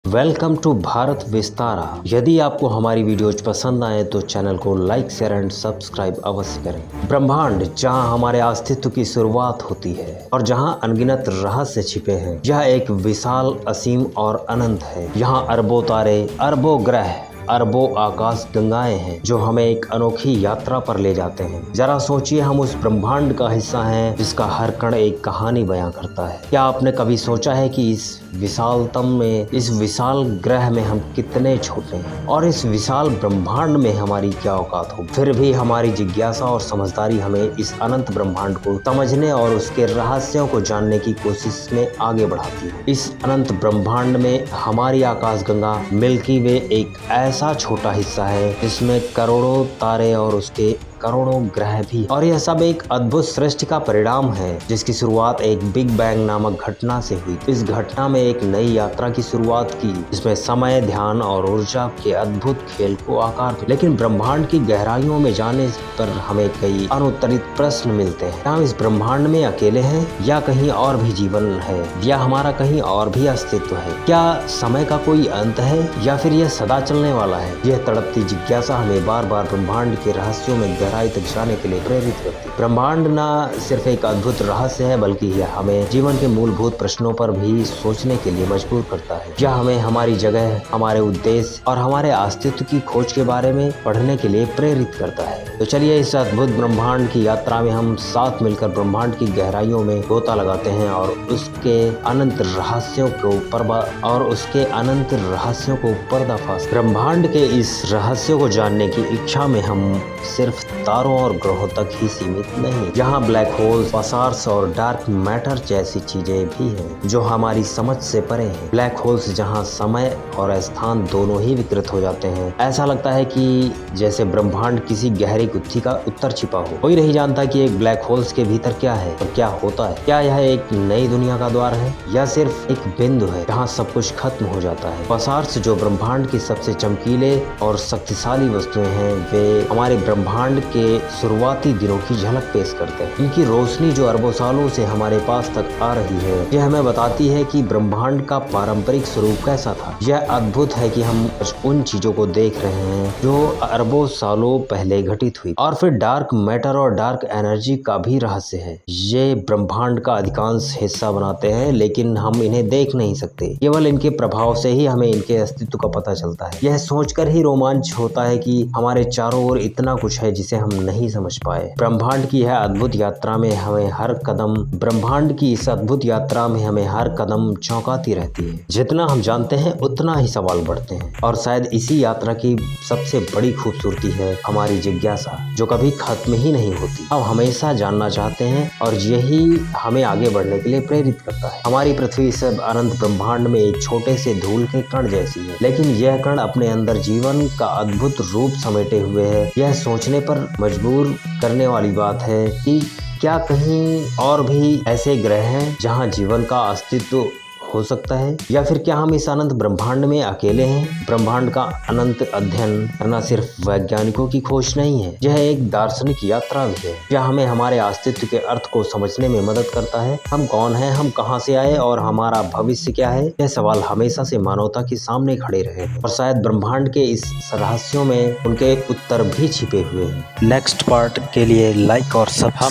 Welcome to Bharat Vistara. यदि आपको हमारी वीडियोज पसंद आए तो चैनल को लाइक, शेयर एंड सब्सक्राइब अवश्य करें। ब्रह्मांड जहां हमारे अस्तित्व की शुरुआत होती है और जहां अनगिनत रहस्य छिपे हैं, यह एक विशाल, असीम और अनंत है। यहाँ अरबों तारे, अरबों ग्रह, अरबों आकाश गंगाएं हैं जो हमें एक अनोखी यात्रा पर ले जाते हैं। जरा सोचिए, हम उस ब्रह्मांड का हिस्सा हैं जिसका हर कण एक कहानी बयां करता है। क्या आपने कभी सोचा है कि इस विशालतम में, इस विशाल ग्रह में हम कितने छोटे हैं और इस विशाल ब्रह्मांड में हमारी क्या औकात हो? फिर भी हमारी जिज्ञासा और समझदारी हमें इस अनंत ब्रह्मांड को समझने और उसके रहस्यों को जानने की कोशिश में आगे बढ़ाती है। इस अनंत ब्रह्मांड में हमारी आकाशगंगा मिल्की वे एक ऐसा छोटा हिस्सा है जिसमें करोड़ों तारे और उसके करोड़ों ग्रह भी, और यह सब एक अद्भुत सृष्टि का परिणाम है जिसकी शुरुआत एक बिग बैंग नामक घटना से हुई। इस घटना में एक नई यात्रा की शुरुआत की जिसमें समय, ध्यान और ऊर्जा के अद्भुत खेल को आकार दिया। लेकिन ब्रह्मांड की गहराइयों में जाने पर हमें कई अनुत्तरित प्रश्न मिलते हैं। क्या हम इस ब्रह्मांड में अकेले हैं या कहीं और भी जीवन है, या हमारा कहीं और भी अस्तित्व है? क्या समय का कोई अंत है या फिर यह सदा चलने वाला है? यह तड़पती जिज्ञासा हमें बार बार ब्रह्मांड के रहस्यों में गहराई तक जाने के लिए प्रेरित करती है। ब्रह्मांड न सिर्फ एक अद्भुत रहस्य है बल्कि यह हमें जीवन के मूलभूत प्रश्नों पर भी सोचने के लिए मजबूर करता है। यह हमें हमारी जगह, हमारे उद्देश्य और हमारे अस्तित्व की खोज के बारे में पढ़ने के लिए प्रेरित करता है। तो चलिए, इस अद्भुत ब्रह्मांड की यात्रा में हम साथ मिलकर ब्रह्मांड की गहराइयों में गोता लगाते हैं और उसके अनंत रहस्यों को पर्दाफाश। ब्रह्मांड के इस रहस्य को जानने की इच्छा में हम सिर्फ तारों और ग्रहों तक ही सीमित नहीं, यहाँ ब्लैक होल्स, क्वासार्स और डार्क मैटर जैसी चीजें भी हैं जो हमारी समझ से परे हैं। ब्लैक होल्स जहाँ समय और स्थान दोनों ही विकृत हो जाते हैं। ऐसा लगता है कि जैसे ब्रह्मांड किसी गहरी गुत्थी का उत्तर छिपा हो। कोई नहीं जानता कि एक ब्लैक होल्स के भीतर क्या है और क्या होता है। क्या यह एक नई दुनिया का द्वार है या सिर्फ एक बिंदु है जहाँ सब कुछ खत्म हो जाता है? क्वासार्स, जो ब्रह्मांड की सबसे चमकीले और शक्तिशाली वस्तुएं हैं, वे हमारे ब्रह्मांड के शुरुआती दिनों की झलक पेश करते हैं। इनकी रोशनी जो अरबों सालों से हमारे पास तक आ रही है, यह हमें बताती है कि ब्रह्मांड का पारंपरिक स्वरूप कैसा था। यह अद्भुत है कि हम उन चीजों को देख रहे हैं जो अरबों सालों पहले घटित हुई। और फिर डार्क मैटर और डार्क एनर्जी का भी रहस्य है। ये ब्रह्मांड का अधिकांश हिस्सा बनाते हैं लेकिन हम इन्हें देख नहीं सकते। केवल इनके प्रभाव से ही हमें इनके अस्तित्व का पता चलता है। यह सोचकर ही रोमांच होता है कि हमारे चारों ओर इतना कुछ है जिसे हम नहीं समझ पाए। ब्रह्मांड की इस अद्भुत यात्रा में हमें हर कदम चौंकाती रहती है। जितना हम जानते हैं उतना ही सवाल बढ़ते हैं, और शायद इसी यात्रा की सबसे बड़ी खूबसूरती है हमारी जिज्ञासा, जो कभी खत्म ही नहीं होती। हम हमेशा जानना चाहते हैं और यही हमें आगे बढ़ने के लिए प्रेरित करता है। हमारी पृथ्वी इस अनंत ब्रह्मांड में एक छोटे से धूल के कण जैसी है, लेकिन यह कण अपने अंदर जीवन का अद्भुत रूप समेटे हुए है। यह सोचने पर मजबूर करने वाली बात है कि क्या कहीं और भी ऐसे ग्रह हैं जहां जीवन का अस्तित्व हो सकता है, या फिर क्या हम इस अनंत ब्रह्मांड में अकेले हैं? ब्रह्मांड का अनंत अध्ययन करना सिर्फ वैज्ञानिकों की खोज नहीं है, यह एक दार्शनिक यात्रा भी है। यह हमें हमारे अस्तित्व के अर्थ को समझने में मदद करता है। हम कौन हैं, हम कहां से आए और हमारा भविष्य क्या है? यह सवाल हमेशा से मानवता के सामने खड़े रहे हैं और शायद ब्रह्मांड के इस रहस्यों में उनके उत्तर भी छिपे हुए हैं। नेक्स्ट पार्ट के लिए लाइक और सब्सक्राइब